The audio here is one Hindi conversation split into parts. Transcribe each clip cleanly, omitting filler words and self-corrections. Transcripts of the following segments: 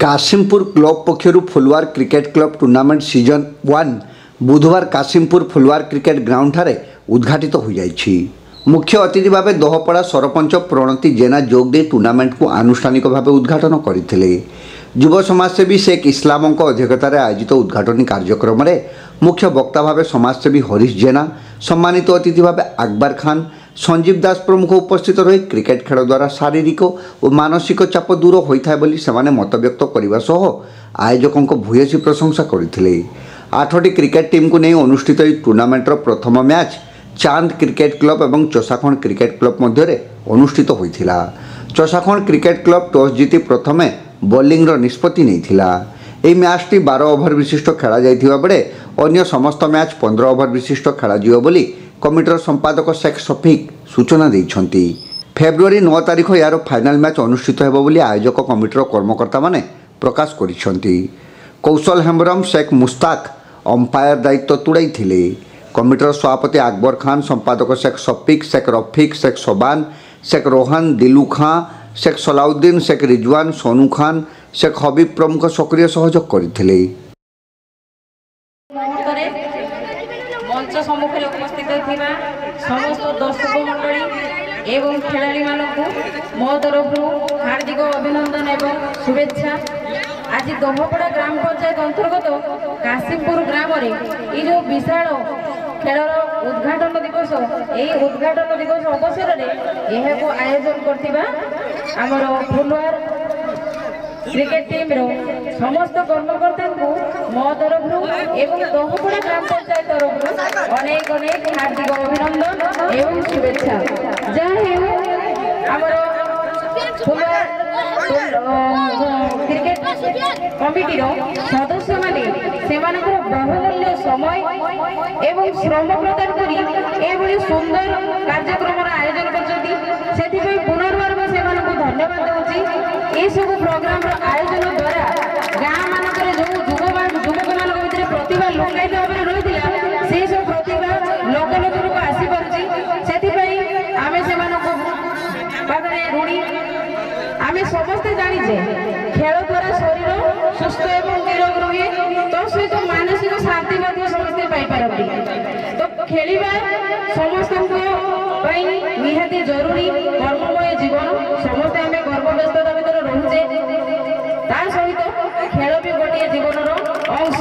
कासिमपुर क्लब पक्षर फुलवार क्रिकेट क्लब टूर्नामेंट सीजन 1 बुधवार कासिमपुर फुलवार क्रिकेट ग्राउंड ठारे उद्घाटित हो जाइछि। मुख्य अतिथि भाव दहपड़ा सरपंच प्रणति जेना जोगदे टूर्नामेंट को आनुष्ठानिक भाव उद्घाटन करथिले। युव समाजसेवी शेख इस्लाम अध्यक्षतार आयोजित उद्घाटनी कार्यक्रम में मुख्य वक्ता भाव समाजसेवी हरीश जेना, सम्मानित अतिथि भाव अकबर खान, संजीव दास प्रमुख उपस्थित रही क्रिकेट खेल द्वारा शारीरिक और मानसिक चाप दूर होता है बोली सेमाने मत व्यक्त करने सह आयोजकों को भूयसी प्रशंसा करथिले। 8टी क्रिकेट टीम को नहीं अनुष्ठित टूर्नामेंटर प्रथम मैच चांद क्रिकेट क्लब और चोसाखण क्रिकेट क्लब मध्य अनुष्ठित होता। चोसाखण क्रिकेट क्लब टॉस जीति प्रथमे बोलिंग निष्पत्ति नहीं। मैच टी 12 ओभर विशिष्ट खेल जाइथिबा बेले अन्य समस्त मैच 15 ओभर विशिष्ट खेल जिवो बोली कमिटर संपादक शेख शफिक सूचना देइछंती। फेब्रुआरी 9 तारिख यार फाइनाल मैच अनुष्ठित हेबो बोली आयोजक कमिटर कर्मकर्ता माने प्रकाश करिछंती। कौशल हेम्ब्रम शेख मुस्ताक अंपायर दायित्व तुड़ाई थिले। कमिटर सभापति अकबर खान, संपादक शेख शफिक, शेख रफिक, शेख सोबान, शेख रोहन, दिलू खां, शेख सलाउद्दीन, शेख रिजवान, सोनू खान, शेख हबीब प्रमुख सक्रिय सहयोग करथिले। मंच सम्मुखें उपस्थित थिबा समस्त दर्शक मंडली एवं खेलाड़ी मानकु मो तरफ हार्दिक अभिनंदन एवं शुभेच्छा। आज दहपड़ा ग्राम पंचायत अंतर्गत कासिमपुर ग्राम रे जो विशाल खेलर उद्घाटन दिवस यही उद्घाटन दिवस अवसर में यह आयोजन करथिबा हमर फुलवार क्रिकेट टीम रो समस्त कर्मकर्ता को मो तरफ एवं दहपड़ा ग्राम पंचायत तरफ अनेक अनेक हार्दिक अभिनंदन एवं शुभेच्छा। जहाँ हमर फुलवार क्रिकेट कमिटी रो सदस्य माने सेमानकर बहुमूल्य समय एवं श्रम प्रदान करी एभली सुंदर कार्यक्रम आयोजन करछथि। सेथिपई पुनर्बार मैं सेमानकु धन्यवाद देउछि। ए सब प्रोग्राम रो आयोजन द्वारा गाँ मानकर जो युवक मान भीतर प्रतिभा लुकायित भाव रही से सब प्रतिभा लोक लोक को आसी पारुछि। सेथिपई आमे सेमानकु पाखरे ऋणी। आमे समस्ते जानिछे खेल द्वारा शरीर सुस्थ एवं निरोग रहे तो सहित मानसिक शांति समस्ते पाई पारती। तो खेलिबा समस्त निहाती जरूरी कर्ममय जीवन समस्ते आम गर्भ व्यस्तता भर रोचे सहित खेल भी गोटे जीवन अंश।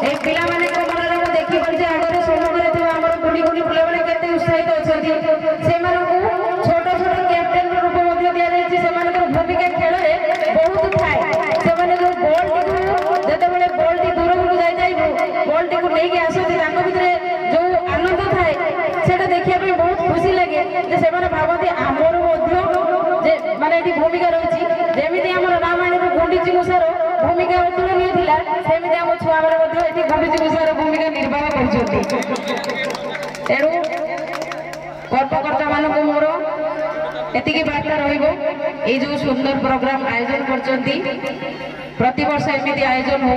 ए पिला माने मन में देखी पारे आगे सम्मुखें आम कुनी कुनी पिला मैंने केते उत्साहित अच्छा छोट छोट कैप्टेन रूप दि भूमिका खेल बहुत थाए। से जो बॉल टी बॉल टी दूर को जाए बॉल टी को लेकिन आसती जो आनंद थाए से देखा बहुत खुशी लगे से भावती आमर माने भूमिका रही जमी आम रामायण गुंडीची मूषार भूमिका अतुलनीय थिला सेमिति आम छुआ मैंने गुंडीची मूषार भूमिका निर्वाह तेणु कर्मकर्ता मान मोर एतिकी बार्ता रहिबो। ए जो सुंदर प्रोग्राम आयोजन करचंती प्रति वर्ष एमिति आयोजन हो।